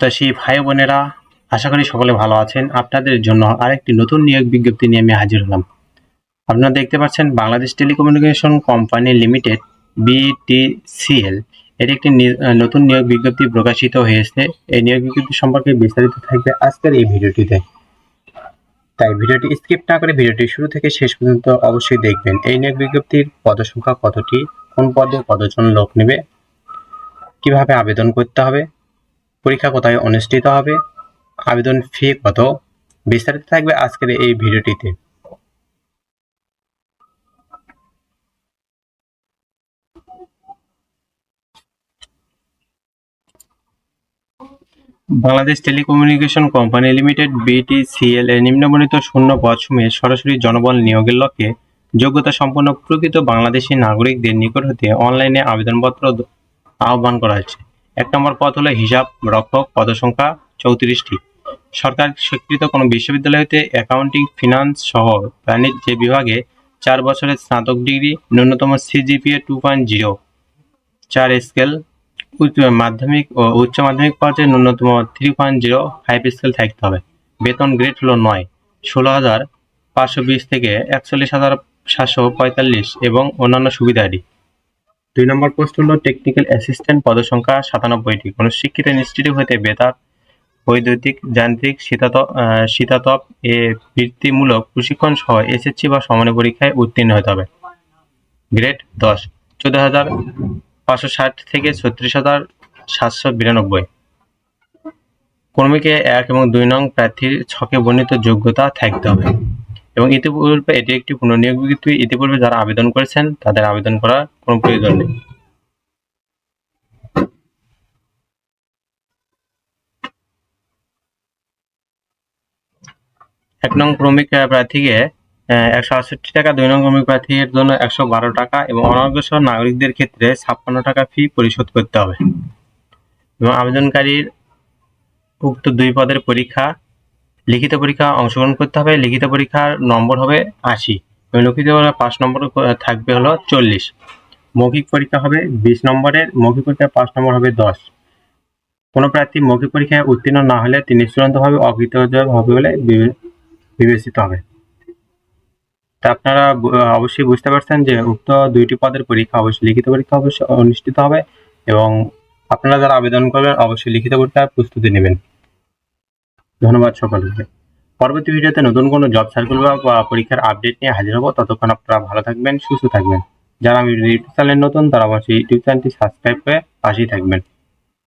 চাষী ভাই বোনেরা, আশা করি সকলে ভালো আছেন। আপনাদের জন্য আরেকটি নতুন নিয়োগ বিজ্ঞপ্তি নিয়ে আমি হাজির হলাম। আপনারা দেখতে পাচ্ছেন Bangladesh telecommunication company limited BTCL এর একটি নতুন নিয়োগ বিজ্ঞপ্তি প্রকাশিত হয়েছে। এই নিয়োগ বিজ্ঞপ্তি সম্পর্কে বিস্তারিত থাকবে আজকের এই ভিডিওটিতে। তাই ভিডিওটি স্কিপ না করে ভিডিওটি শুরু থেকে শেষ পর্যন্ত অবশ্যই দেখবেন। এই নিয়োগ বিজ্ঞপ্তির পদসংখ্যা কতটি, কোন পদে কতজন লোক নেবে, কিভাবে আবেদন করতে হবে, পরীক্ষা কোথায় অনুষ্ঠিত হবে, আবেদন ফি কত, বিস্তারিত থাকবে আজকের এই ভিডিওটিতে। Bangladesh telecommunication company limited BTCL এর নিম্নবর্ণিত শূন্য পদসমূহে সরাসরি জনবল নিয়োগের লক্ষ্যে যোগ্যতা সম্পন্ন প্রকৃত বাংলাদেশী নাগরিকদের নিকট হতে অনলাইনে আবেদনপত্র আহ্বান করা হয়েছে। 1 নম্বর পদ হলো হিসাব রক্ষক, পদসংখ্যা 34টি। সরকার স্বীকৃত কোনো বিশ্ববিদ্যালয় হতে অ্যাকাউন্টিং, ফিনান্স সহ বাণিজ্য বিভাগে 4 বছরের স্নাতক ডিগ্রি, ন্যূনতম CGPA 2.0, 4 স্কেল, মাধ্যমিক ও উচ্চ মাধ্যমিক পর্যায়ে ন্যূনতম 3.05 স্কেল থাকতে হবে। বেতন গ্রেড হলো 9, 16,520 থেকে 41,745 এবং অন্যান্য সুবিধাদি। 2 নম্বর পোস্ট হলো টেকনিক্যাল অ্যাসিস্ট্যান্ট, পদসংখ্যা 97টি। কোনো শিক্ষিত ইনস্টিটিউট হতে বেতার, বৈদ্যুতিক, যান্ত্রিক, শীতাতপ এ বৃত্তিমূলক প্রশিক্ষণ সহ SSC বা সমানের পরীক্ষায় উত্তীর্ণ হতে হবে। গ্রেড 10, 14,560 থেকে 36,792। কর্মীকে 1 এবং 2 নং প্রার্থীর ছকে বর্ণিত যোগ্যতা থাকতে হবে এবং ইতিপূর্বে এটি একটি পুনর্নিয়োগ বিজ্ঞপ্তি। ইতিপূর্বে যারা আবেদন করেছেন তাদের আবেদন করার কোনো প্রয়োজন নেই। এক নং ক্রমিক প্রার্থীকে 168 টাকা, 2 নং ক্রমিক প্রার্থীর জন্য 112 টাকা এবং অনগ্রসর নাগরিকদের ক্ষেত্রে 56 টাকা ফি পরিশোধ করতে হবে এবং আবেদনকারীর উক্ত 2 পদের লিখিত পরীক্ষা অংশগ্রহণ করতে হবে। লিখিত পরীক্ষার নম্বর হবে 80 এবং লিখিত পরীক্ষা 5 নম্বর থাকবে হলো 40। মৌখিক পরীক্ষা হবে 20 নম্বরের, মৌখিক পরীক্ষা 5 নম্বর হবে 10। কোনো প্রার্থী মৌখিক পরীক্ষায় উত্তীর্ণ না হলে তিনি চূড়ান্তভাবে অকৃতকার্য হবে বলে বিবেচিত হবে। তা আপনারা অবশ্যই বুঝতে পারছেন যে উক্ত 2টি পদের পরীক্ষা অবশ্যই লিখিত পরীক্ষা অবশ্যই অনুষ্ঠিত হবে এবং আপনারা যারা আবেদন করবেন অবশ্যই লিখিত পরীক্ষার প্রস্তুতি নেবেন। ধন্যবাদ সকলকে। পরবর্তী ভিডিওতে নতুন কোনো জব সার্কুলার বা পরীক্ষার আপডেট নিয়ে হাজির হব। ততক্ষণ আপনারা ভালো থাকবেন, সুস্থ থাকবেন। যারা ইউটিউব চ্যানেল নতুন তারা অবশ্যই ইউটিউব চ্যানেলটি সাবস্ক্রাইব করে পাশেই থাকবেন।